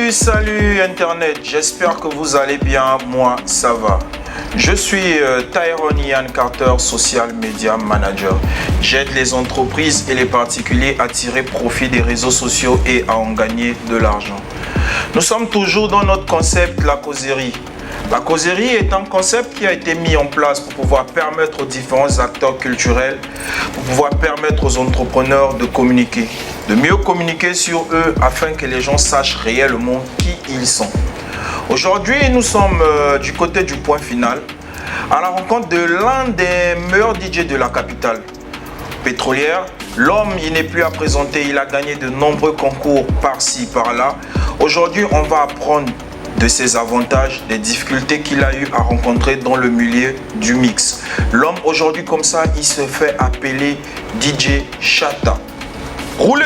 Salut Internet, j'espère que vous allez bien, moi ça va. Je suis Tyrone Ian Carter, Social Media Manager. J'aide les entreprises et les particuliers à tirer profit des réseaux sociaux et à en gagner de l'argent. Nous sommes toujours dans notre concept, la causerie. La causerie est un concept qui a été mis en place pour pouvoir permettre aux différents acteurs culturels, pour pouvoir permettre aux entrepreneurs de communiquer, de mieux communiquer sur eux afin que les gens sachent réellement qui ils sont. Aujourd'hui, nous sommes du côté du point final, à la rencontre de l'un des meilleurs DJ de la capitale pétrolière. L'homme, il n'est plus à présenter, il a gagné de nombreux concours par-ci, par-là. Aujourd'hui, on va apprendre de ses avantages, des difficultés qu'il a eu à rencontrer dans le milieu du mix. L'homme aujourd'hui comme ça, il se fait appeler DJ Shatta. Roulez!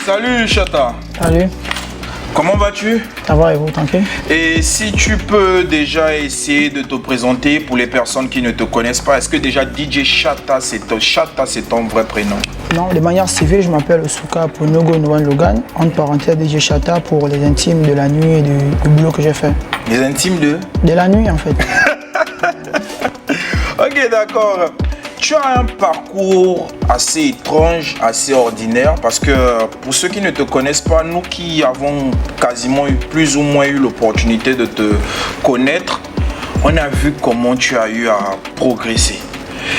Salut Shatta. Salut. Comment vas-tu? Ça va et vous, tranquille? Et si tu peux déjà essayer de te présenter pour les personnes qui ne te connaissent pas, est-ce que déjà DJ Shatta, c'est ton vrai prénom? Non, de manière civile, je m'appelle Osuka Ponogo Noan Logan, entre parenthèses DJ Shatta pour les intimes de la nuit et du boulot que j'ai fait. Les intimes de? De la nuit en fait. Ok, d'accord. Tu as un parcours assez étrange, assez ordinaire, parce que pour ceux qui ne te connaissent pas, nous qui avons quasiment plus ou moins eu l'opportunité de te connaître, on a vu comment tu as eu à progresser.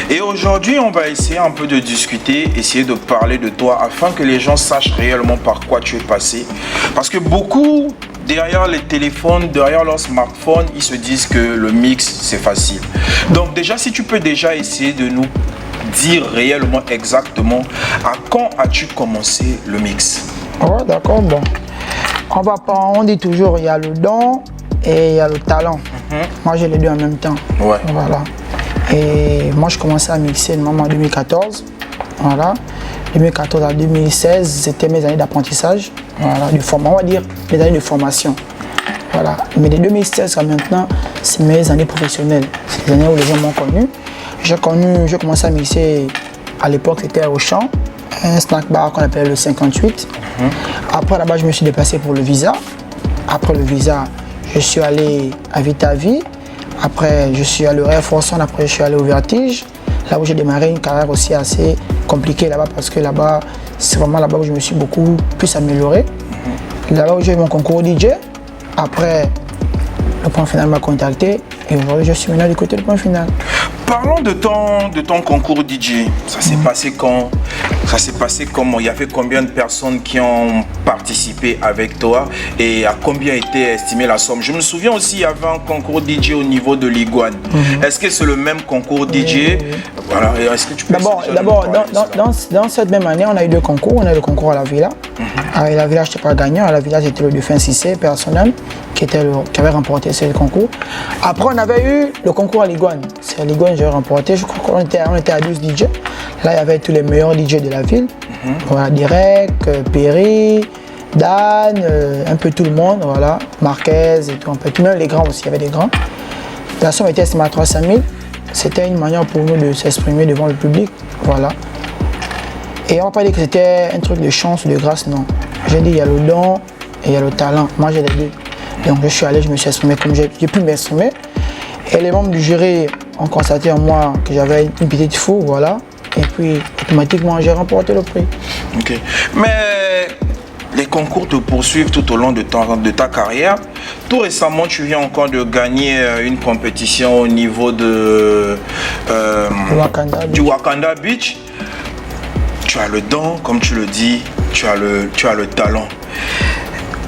Et aujourd'hui, on va essayer un peu de discuter, essayer de parler de toi afin que les gens sachent réellement par quoi tu es passé. Parce que beaucoup, derrière les téléphones, derrière leur smartphone, ils se disent que le mix, c'est facile. Donc déjà, si tu peux déjà essayer de nous dire réellement exactement à quand as-tu commencé le mix? Ouais, d'accord, bon. On dit toujours, il y a le don et il y a le talent. Moi, j'ai les deux en même temps. Ouais. Voilà. Et moi, je commençais à mixer en 2014. Voilà. 2014 à 2016, c'était mes années d'apprentissage. Voilà, on va dire mes années de formation. Voilà. Mais de 2016 à maintenant, c'est mes années professionnelles. C'est les années où les gens m'ont connu. J'ai commencé à mixer à l'époque, c'était au champ, un snack bar qu'on appelait le 58. Après là-bas, je me suis déplacé pour le visa. Après le visa, je suis allé à Vita Vie. Après, je suis allé au Air Force One. Après, je suis allé au Vertige. Là où j'ai démarré une carrière aussi assez compliquée là-bas parce que là-bas, c'est vraiment là-bas où je me suis beaucoup plus amélioré. Là-bas où j'ai eu mon concours DJ. Après, le point final m'a contacté et aujourd'hui, je suis maintenant du côté du point final. Parlons de ton concours DJ. Ça s'est passé quand? Ça s'est passé comment? Il y avait combien de personnes qui ont participé avec toi et à combien était estimée la somme? Je me souviens aussi, il y avait un concours DJ au niveau de l'Iguane. Est-ce que c'est le même concours DJ? Voilà. Est-ce que tu peux D'abord, dans cette même année, on a eu deux concours. On a eu le concours à la Villa. À la Villa, je n'étais pas gagnant. À la Villa, c'était le défunt Cissé, personnel, qui avait remporté ce concours. Après, on avait eu le concours à l'Iguane. C'est à l'Iguane que j'ai remporté. Je crois qu'on était à 12 DJ. Là, il y avait tous les meilleurs DJ de la ville. Voilà, Direct, Perry, Dan, un peu tout le monde. Voilà, Marquez et tout. Un peu, même les grands aussi, il y avait des grands. La somme était estimée à 300 000. C'était une manière pour nous de s'exprimer devant le public. Voilà. Et on va pas dire que c'était un truc de chance ou de grâce, non. J'ai dit il y a le don et il y a le talent. Moi j'ai les deux. Donc je suis allé, je me suis exprimé comme j'ai pu m'exprimer. Et les membres du jury ont constaté en moi que j'avais une petite fou, voilà. Et puis automatiquement j'ai remporté le prix. Ok. Mais les concours te poursuivent tout au long de ta carrière. Tout récemment, tu viens encore de gagner une compétition au niveau de, du Wakanda Beach. Tu as le don, comme tu le dis, tu as le talent.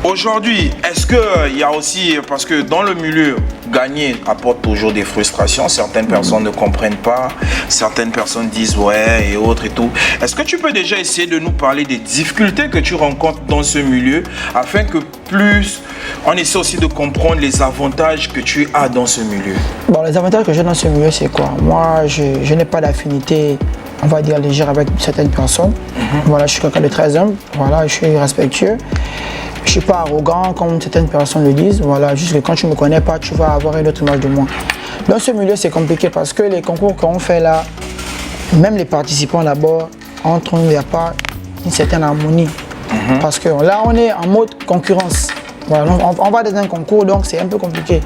Aujourd'hui, est-ce qu'il y a aussi, parce que dans le milieu, gagner apporte toujours des frustrations, certaines personnes ne comprennent pas, certaines personnes disent ouais et autres et tout. Est-ce que tu peux déjà essayer de nous parler des difficultés que tu rencontres dans ce milieu afin que plus on essaie aussi de comprendre les avantages que tu as dans ce milieu? Bon, les avantages que j'ai dans ce milieu, c'est quoi? Moi, je n'ai pas d'affinité on va dire, légère avec certaines personnes. Voilà, je suis quelqu'un de très humble, voilà, je suis respectueux. Je ne suis pas arrogant comme certaines personnes le disent. Voilà, juste que quand tu ne me connais pas, tu vas avoir une autre image de moi. Dans ce milieu, c'est compliqué parce que les concours qu'on fait là, même les participants là-bas, entre nous, il n'y a pas une certaine harmonie. Parce que là, on est en mode concurrence. Voilà, on va dans un concours, donc c'est un peu compliqué.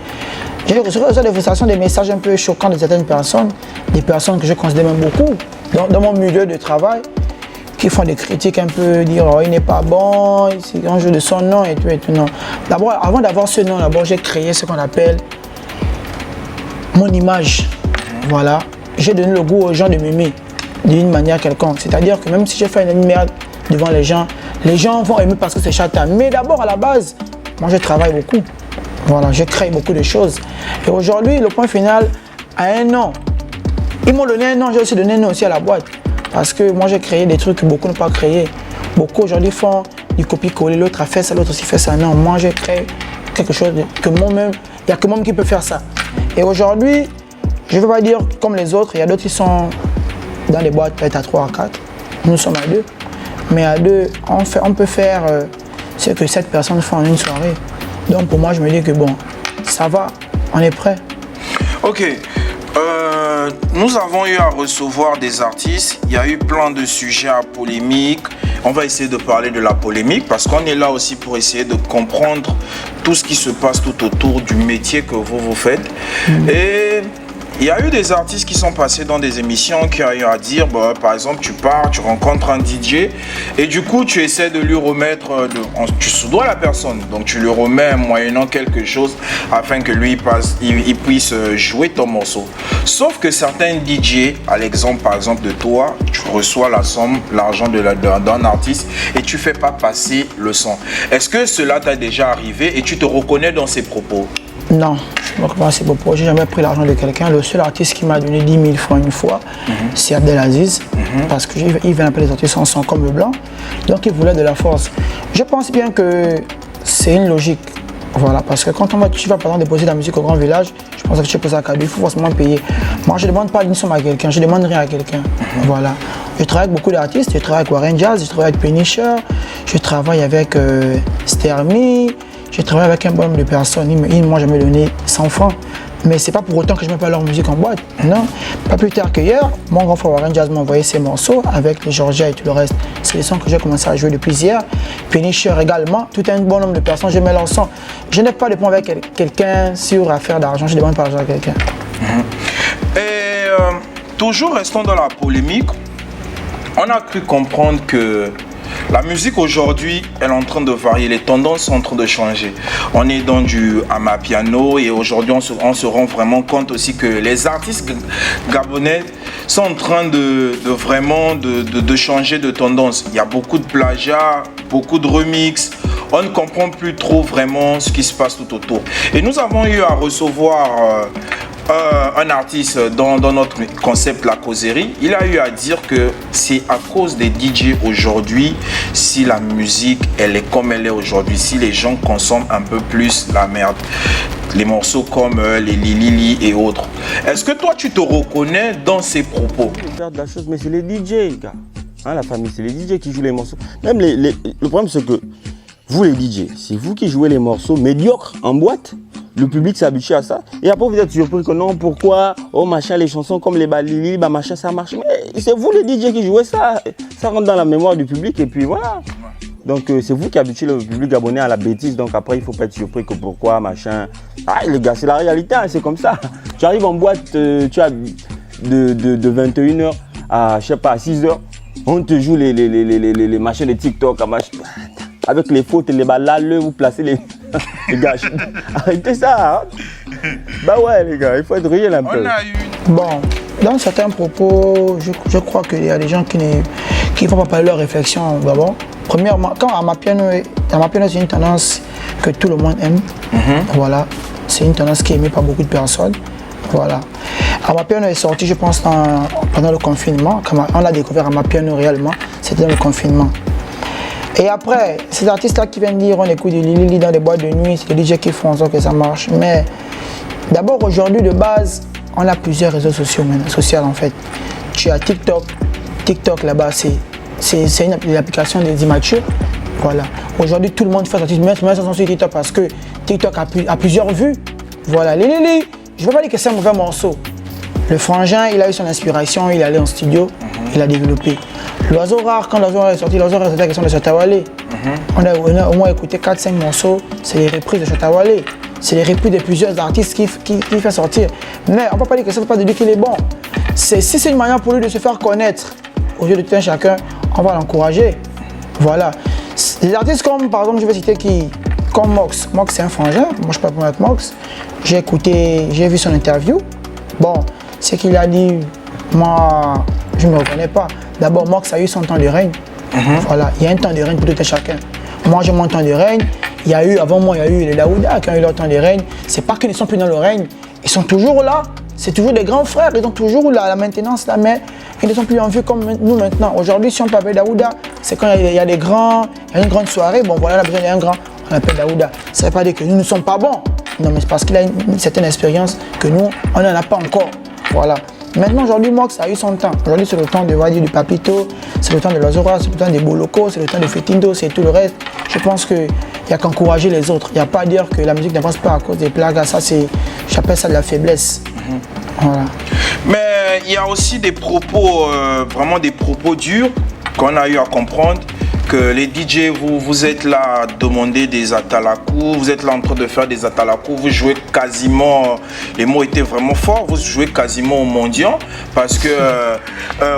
J'ai reçu des frustrations, des messages un peu choquants de certaines personnes, des personnes que je considère même beaucoup dans mon milieu de travail, qui font des critiques un peu, dire oh, il n'est pas bon, c'est un jeu de son nom et tout et tout. Non. D'abord, avant d'avoir ce nom, d'abord j'ai créé ce qu'on appelle mon image. Voilà. J'ai donné le goût aux gens de m'aimer d'une manière quelconque. C'est-à-dire que même si j'ai fait une merde devant les gens vont aimer parce que c'est Chata. Mais d'abord, à la base, moi je travaille beaucoup. Voilà, je crée beaucoup de choses. Et aujourd'hui, le point final, à un an, ils m'ont donné un nom, j'ai aussi donné un nom aussi à la boîte. Parce que moi j'ai créé des trucs que beaucoup n'ont pas créé. Beaucoup aujourd'hui font du copier-coller, l'autre a fait ça, l'autre aussi fait ça. Non, moi j'ai créé quelque chose que moi-même, il n'y a que moi qui peut faire ça. Et aujourd'hui, je ne veux pas dire comme les autres, il y a d'autres qui sont dans les boîtes peut-être à 3 à 4. Nous sommes à 2. Mais à 2, on peut faire ce que 7 personnes font en une soirée. Donc pour moi, je me dis que bon, ça va, on est prêt. Ok. Nous avons eu à recevoir des artistes, il y a eu plein de sujets à polémique. On va essayer de parler de la polémique parce qu'on est là aussi pour essayer de comprendre tout ce qui se passe tout autour du métier que vous faites. Et il y a eu des artistes qui sont passés dans des émissions qui ont eu à dire, bah, par exemple, tu pars, tu rencontres un DJ et du coup, tu essaies de lui remettre, tu soudoies la personne, donc tu lui remets moyennant quelque chose afin que lui il puisse jouer ton morceau. Sauf que certains DJ, à l'exemple par exemple de toi, tu reçois la somme, l'argent d'un artiste et tu fais pas passer le son. Est-ce que cela t'a déjà arrivé et tu te reconnais dans ses propos? Non, je ne me reconnais pas ces propos. J'ai jamais pris l'argent de quelqu'un. Le seul artiste qui m'a donné 10 000 francs une fois, c'est Abdelaziz. Parce qu'il vient appeler les artistes en son comme le blanc. Donc il voulait de la force. Je pense bien que c'est une logique. Voilà, parce que quand tu vas par exemple déposer de la musique au grand village, je pense que tu poses à cadeau, il faut forcément payer. Moi je ne demande pas une somme à quelqu'un, je ne demande rien à quelqu'un. Voilà. Je travaille avec beaucoup d'artistes, je travaille avec Warren Jazz, je travaille avec Punisher, je travaille avec Stermy, je travaille avec un bon nombre de personnes. Ils m'ont jamais donné 100 francs. Mais c'est pas pour autant que je mets pas leur musique en boîte. Non. Pas plus tard qu'hier, mon grand frère Warren Jazz m'a envoyé ses morceaux avec les Georgia et tout le reste. C'est les sons que j'ai commencé à jouer depuis hier. Punisher également. Tout un bon nombre de personnes, je mets leur son. Je n'ai pas de point avec quelqu'un sur affaire d'argent. Je demande pas l'argent à quelqu'un. Et toujours restons dans la polémique. On a cru comprendre que la musique aujourd'hui, elle est en train de varier, les tendances sont en train de changer. On est dans du amapiano et aujourd'hui on se rend vraiment compte aussi que les artistes gabonais sont en train de changer de tendance. Il y a beaucoup de plagiat, beaucoup de remix. On ne comprend plus trop vraiment ce qui se passe tout autour. Et nous avons eu à recevoir un artiste dans notre concept La Causerie. Il a eu à dire que c'est à cause des DJ aujourd'hui si la musique elle est comme elle est aujourd'hui, si les gens consomment un peu plus la merde, les morceaux comme les Lili et autres. Est-ce que toi tu te reconnais dans ces propos? Faire de la chose, mais c'est les DJ, gars. Hein, la famille, c'est les DJ qui jouent les morceaux. Même le problème c'est que vous les DJ, c'est vous qui jouez les morceaux médiocres en boîte. Le public s'habitue à ça. Et après, vous êtes surpris que non, pourquoi, oh machin, les chansons comme les Balili, bah machin, ça marche. Mais c'est vous les DJ qui jouez ça. Ça rentre dans la mémoire du public et puis voilà. Donc c'est vous qui habituez le public abonné à la bêtise. Donc après, il ne faut pas être surpris que pourquoi, machin. Ah les gars, c'est la réalité, hein, c'est comme ça. Tu arrives en boîte, tu as de 21h à, je sais pas, à 6h. On te joue les machins de TikTok, avec les fautes et les balles, vous placez les gars. Arrêtez ça. Hein. Bah ouais les gars, il faut être réel un peu. Bon, dans certains propos, je crois qu'il y a des gens qui ne font pas parler leur réflexion d'abord. Premièrement, quand Amapiano c'est une tendance que tout le monde aime. Voilà, c'est une tendance qui est aimée par beaucoup de personnes. Voilà. Amapiano est sorti, je pense, pendant le confinement. Quand on a découvert Amapiano réellement, c'était dans le confinement. Et après, ces artistes-là qui viennent dire on écoute du Lili dans des boîtes de nuit, c'est les DJ qui font en sorte que ça marche. Mais d'abord, aujourd'hui, de base, on a plusieurs réseaux sociaux, sociaux en fait. Tu as TikTok, TikTok là-bas, c'est une application des immatures. Voilà. Aujourd'hui, tout le monde fait sortir, mais sur TikTok parce que TikTok a plusieurs vues. Voilà. Je ne veux pas dire que c'est un mauvais morceau. Le frangin, il a eu son inspiration, il est allé en studio, il a développé. L'oiseau rare, quand l'oiseau rare est sorti, l'oiseau rare c'était la question de Shatta Wale. On a au moins écouté 4-5 morceaux, c'est les reprises de Shatta Wale. C'est les reprises de plusieurs artistes qui fait sortir. Mais on ne peut pas dire que ça ne fait pas de lui qu'il est bon. Si c'est une manière pour lui de se faire connaître, au lieu de tout un chacun, on va l'encourager. Voilà. Les artistes comme, par exemple, je vais citer comme Mox. Mox, c'est un frangin. Moi, je ne suis pas pour mettre Mox. J'ai vu son interview. Bon, ce qu'il a dit, moi, je ne me reconnais pas. D'abord, Mox a eu son temps de règne. Voilà, il y a un temps de règne pour tout un chacun. Moi, j'ai mon temps de règne. Avant moi, il y a eu les Daouda qui ont eu leur temps de règne. C'est pas qu'ils ne sont plus dans le règne. Ils sont toujours là. C'est toujours des grands frères. Ils ont toujours la maintenance là, mais ils ne sont plus en vue comme nous maintenant. Aujourd'hui, si on peut appeler Daouda, c'est quand il y a des grands, il y a une grande soirée. Bon, voilà, on a besoin d'un grand. On appelle Daouda. Ça ne veut pas dire que nous ne sommes pas bons. Non, mais c'est parce qu'il a une certaine expérience que nous, on n'en a pas encore. Voilà. Maintenant, aujourd'hui, Mox a eu son temps. Aujourd'hui, c'est le temps de du Papito, c'est le temps de l'Ozora, c'est le temps des Boloko, c'est le temps de Fetindo, c'est tout le reste. Je pense qu'il n'y a qu'encourager les autres. Il n'y a pas à dire que la musique n'avance pas à cause des plagas. Ça, j'appelle ça de la faiblesse. Voilà. Mais il y a aussi des propos, vraiment des propos durs qu'on a eu à comprendre. Que les DJ, vous êtes là à demander des atalakou, vous êtes là en train de faire des atalakou, vous jouez quasiment, les mots étaient vraiment forts, vous jouez quasiment au mendiant parce que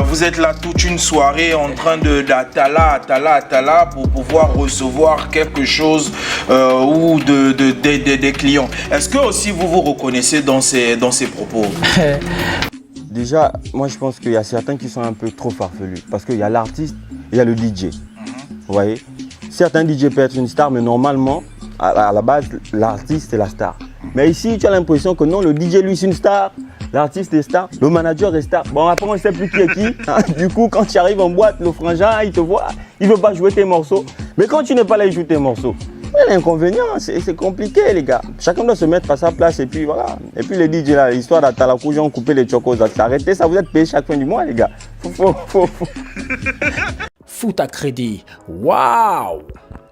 vous êtes là toute une soirée en train atala pour pouvoir recevoir quelque chose ou des clients. Est-ce que aussi vous vous reconnaissez dans ces propos? Déjà, moi je pense qu'il y a certains qui sont un peu trop farfelus parce qu'il y a l'artiste et il y a le DJ. Vous voyez, certains DJ peuvent être une star, mais normalement, à la base, l'artiste est la star. Mais ici, tu as l'impression que non, le DJ, lui, c'est une star, l'artiste est star, le manager est star. Bon, après, on ne sait plus qui est qui. Du coup, quand tu arrives en boîte, le frangin, il te voit, il ne veut pas jouer tes morceaux. Mais quand tu n'es pas là, il joue tes morceaux. L'inconvénient, c'est compliqué, les gars. Chacun doit se mettre à sa place et puis voilà. Et puis les DJ, là, l'histoire d'Atalakou, ils ont coupé les chocos. Arrêtez ça, vous êtes payés chaque fin du mois, les gars. Fouta Crédit, waouh!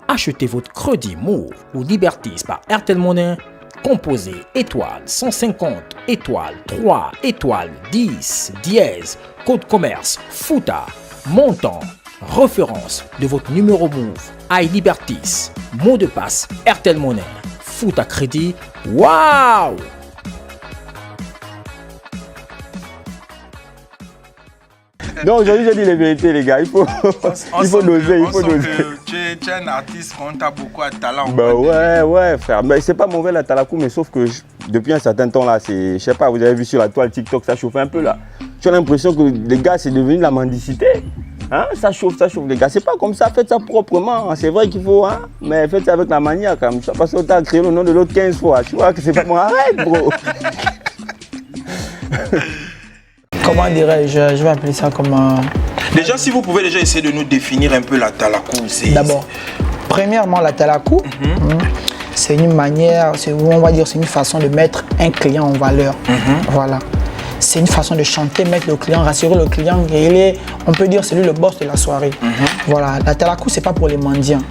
Achetez votre crédit Move ou Libertis par Airtel Money. Composez étoile 150, étoile 3, étoile 10, dièse, code commerce, Fouta, montant, référence de votre numéro Move, iLibertis, mot de passe Airtel Money. Fouta Crédit, waouh! Donc aujourd'hui j'ai dit les vérités les gars, il faut doser, il faut doser. Tu es un artiste, on t'a beaucoup de talent. Bah ouais frère, mais c'est pas mauvais la talakou, mais sauf que depuis un certain temps là, je sais pas, vous avez vu sur la toile TikTok, ça chauffe un peu là. Tu as l'impression que les gars c'est devenu de la mendicité. Hein? Ça chauffe les gars, c'est pas comme ça, faites ça proprement, c'est vrai qu'il faut, hein? Mais faites ça avec la manière quand même, parce que tu as créé le nom de l'autre 15 fois, tu vois que c'est pas moi, arrête bro. Comment dirais-je, je vais appeler ça comme Déjà, si vous pouvez déjà essayer de nous définir un peu la talakou. D'abord, premièrement, la talakou, c'est une manière, on va dire, c'est une façon de mettre un client en valeur. Voilà. C'est une façon de chanter, mettre le client, rassurer le client. On peut dire, c'est lui le boss de la soirée. Voilà. La talakou, c'est pas pour les mendiants.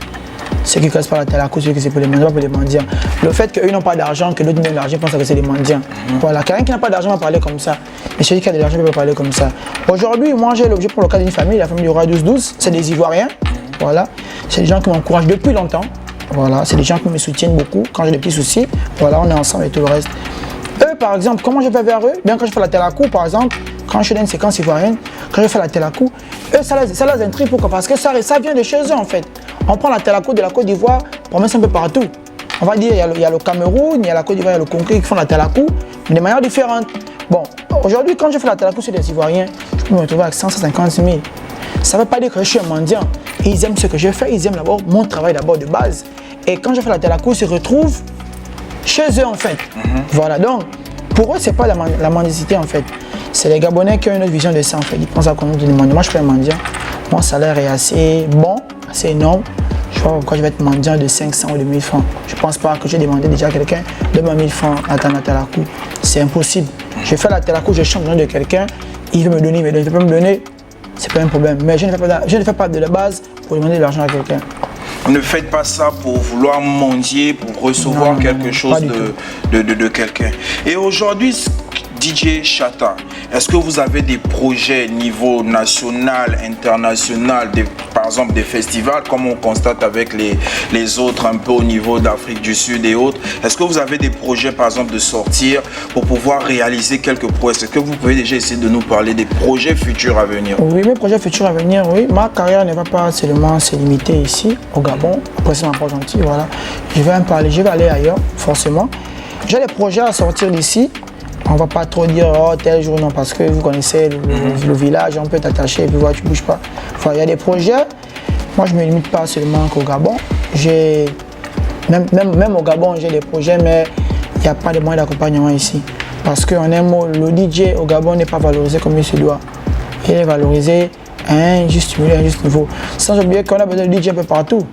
Ceux qui ne connaissent pas la talakou, ceux qui c'est pour les mendiants, pas pour les mendiants. Le fait qu'eux n'ont pas d'argent, que d'autres n'ont de l'argent, pensent que c'est des mendiants. Voilà, quelqu'un qui n'a pas d'argent va parler comme ça. Et celui qui a de l'argent peut parler comme ça. Aujourd'hui, moi j'ai l'objet pour le cas d'une famille, la famille du roi 12-12, c'est des Ivoiriens. Voilà, c'est des gens qui m'encouragent depuis longtemps. Voilà, c'est des gens qui me soutiennent beaucoup quand j'ai des petits soucis. Voilà, on est ensemble et tout le reste. Eux, par exemple, comment je vais vers eux? Bien quand je fais la talakou, par exemple, quand je suis dans une séquence ivoirienne, quand je fais la talakou, eux, ça les intrigue. Pourquoi? Parce que ça vient de chez eux en fait. On prend la talakou de la Côte d'Ivoire, on met ça un peu partout. On va dire, il y a le Cameroun, il y a la Côte d'Ivoire, il y a le Congo qui font la talakou, mais de manière différente. Bon, aujourd'hui, quand je fais la talakou sur des Ivoiriens, je peux me retrouver avec 150 000. Ça ne veut pas dire que je suis un mendiant. Ils aiment ce que je fais, ils aiment d'abord mon travail d'abord de base. Et quand je fais la talakou, ils se retrouvent chez eux en fait. Voilà, donc pour eux, c'est pas la mendicité en fait. C'est les Gabonais qui ont une autre vision de ça en fait. Ils pensent à qu'on nous demande. Moi, je suis un mendiant. Mon salaire est assez bon, assez énorme. Je vois pourquoi je vais être mendiant de 500 ou de 1000 francs. Je ne pense pas que j'ai demandé déjà à quelqu'un de 1000 francs à la talakou. C'est impossible. Je fais la talakou, je chante le nom de quelqu'un, il veut me donner, il peut me donner c'est pas un problème. Mais je ne fais pas de la base pour demander de l'argent à quelqu'un. Ne faites pas ça pour vouloir mendier, pour recevoir quelque chose de quelqu'un. Et aujourd'hui, DJ Chata, est-ce que vous avez des projets niveau national, international, par exemple des festivals, comme on constate avec les autres un peu au niveau d'Afrique du Sud et autres? Est-ce que vous avez des projets par exemple de sortir pour pouvoir réaliser quelques prouesses? Est-ce que vous pouvez déjà essayer de nous parler des projets futurs à venir? Oui, mes projets futurs à venir, oui. Ma carrière ne va pas seulement se limiter ici, au Gabon. Après, c'est pas gentil, voilà. Je vais aller ailleurs, forcément. J'ai des projets à sortir d'ici. On va pas trop dire oh, tel jour, non, parce que vous connaissez le village, on peut t'attacher et puis voilà, tu bouges pas. Enfin, il y a des projets. Moi, je me limite pas seulement qu'au Gabon. Même au Gabon, j'ai des projets, mais il n'y a pas de moyens d'accompagnement ici. Parce qu'en un mot, le DJ au Gabon n'est pas valorisé comme il se doit. Il est valorisé à un juste niveau. Sans oublier qu'on a besoin de DJ un peu partout.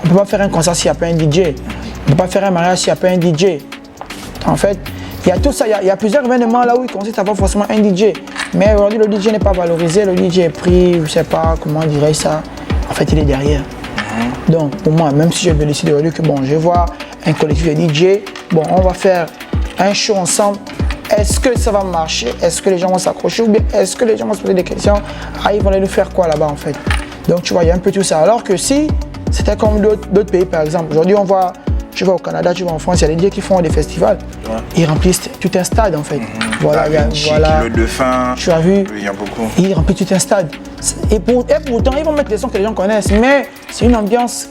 On ne peut pas faire un concert s'il n'y a pas un DJ. On ne peut pas faire un mariage s'il n'y a pas un DJ. En fait, il y a tout ça, il y a plusieurs événements là où il consiste à avoir forcément un DJ. Mais aujourd'hui, le DJ n'est pas valorisé, le DJ est pris, je ne sais pas comment dirais ça. En fait, il est derrière. Donc, pour moi, même si je me décide aujourd'hui que bon, je vois un collectif de DJ, bon, on va faire un show ensemble. Est-ce que ça va marcher? Est-ce que les gens vont s'accrocher? Ou bien est-ce que les gens vont se poser des questions? Ah, ils vont aller nous faire quoi là-bas en fait? Donc, tu vois, il y a un peu tout ça. Alors que si c'était comme d'autres pays, par exemple, aujourd'hui, on voit. Tu vas au Canada, tu vas en France, il y a des DJ qui font des festivals. Ouais. Ils remplissent tout un stade en fait. Voilà, le Dauphin. Tu as vu? Il y a beaucoup. Ils remplissent tout un stade. Et pourtant, ils vont mettre des sons que les gens connaissent, mais c'est une ambiance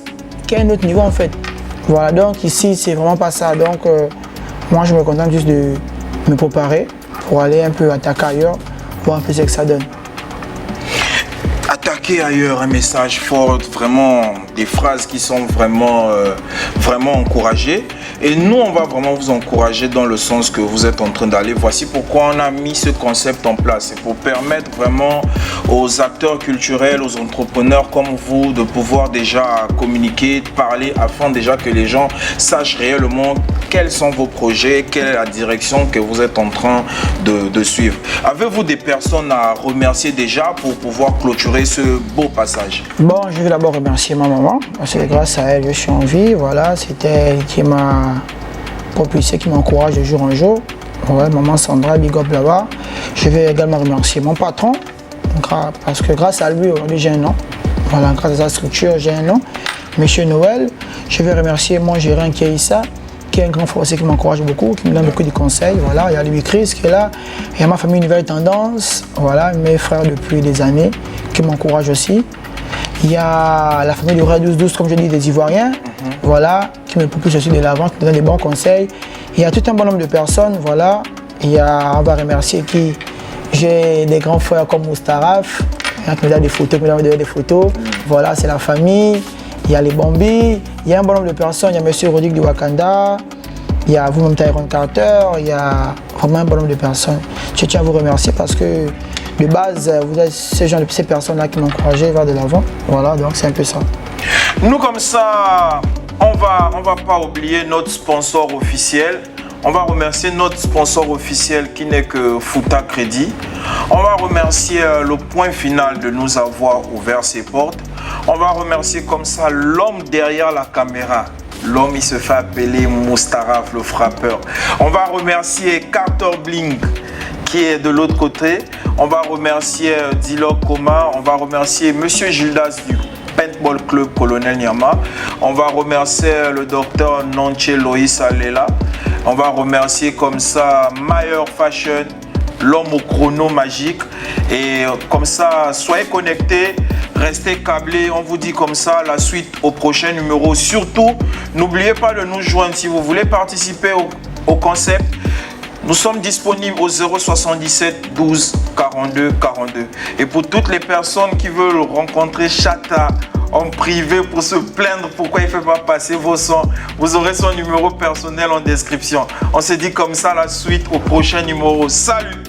qui est à un autre niveau en fait. Voilà, donc ici, c'est vraiment pas ça. Donc, moi, je me contente juste de me préparer pour aller un peu attaquer ailleurs, voir un peu ce que ça donne. Attaquer ailleurs, un message fort, vraiment des phrases qui sont vraiment encouragées. Et nous, on va vraiment vous encourager dans le sens que vous êtes en train d'aller. Voici pourquoi on a mis ce concept en place. C'est pour permettre vraiment aux acteurs culturels, aux entrepreneurs comme vous de pouvoir déjà communiquer, parler afin déjà que les gens sachent réellement quels sont vos projets, quelle est la direction que vous êtes en train de suivre. Avez-vous des personnes à remercier déjà pour pouvoir clôturer ce beau passage? Bon, je vais d'abord remercier ma maman, parce que grâce à elle, je suis en vie. Voilà, c'était elle qui m'a propulsé, qui m'encourage de jour en jour. Ouais, maman Sandra, big up là-bas. Je vais également remercier mon patron, parce que grâce à lui, aujourd'hui, j'ai un nom. Voilà, grâce à sa structure, j'ai un nom. Monsieur Noël. Je vais remercier mon gérant qui est Issa, qui est un grand français qui m'encourage beaucoup, qui me donne beaucoup de conseils. Voilà, il y a lui Chris qui est là. Il y a ma famille Nouvelle Tendance, voilà, mes frères depuis des années qui m'encouragent aussi. Il y a la famille du Ray 12-12, comme je dis, des Ivoiriens, voilà, qui me propulse aussi de l'avant, qui me donne des bons conseils. Il y a tout un bon nombre de personnes, voilà. On va remercier qui? J'ai des grands frères comme Moustaraf, qui me donnent des photos, qui me donnent des photos. Voilà, c'est la famille. Il y a les Bambi, il y a un bon nombre de personnes, il y a M. Rodrigue du Wakanda, il y a vous-même Tyrone Carter, il y a vraiment un bon nombre de personnes. Je tiens à vous remercier parce que de base, vous êtes ces personnes-là qui m'ont encouragé vers de l'avant. Voilà, donc c'est un peu ça. Nous comme ça, on va pas oublier notre sponsor officiel. On va remercier notre sponsor officiel qui n'est que Fouta Crédit. On va remercier le Point Final de nous avoir ouvert ses portes. On va remercier comme ça l'homme derrière la caméra. L'homme, il se fait appeler Moustaraf, le frappeur. On va remercier Carter Bling qui est de l'autre côté. On va remercier Dilok Koma. On va remercier Monsieur Gildas du Paintball Club Colonel Niama. On va remercier le docteur Nonche Loïs Alela. On va remercier comme ça Mayer Fashion, l'homme au chrono magique. Et comme ça, soyez connectés, restez câblés. On vous dit comme ça la suite au prochain numéro. Surtout, n'oubliez pas de nous joindre si vous voulez participer au concept. Nous sommes disponibles au 077 12 42 42. Et pour toutes les personnes qui veulent rencontrer Chata en privé pour se plaindre pourquoi il ne fait pas passer vos sons, vous aurez son numéro personnel en description. On se dit comme ça la suite au prochain numéro. Salut!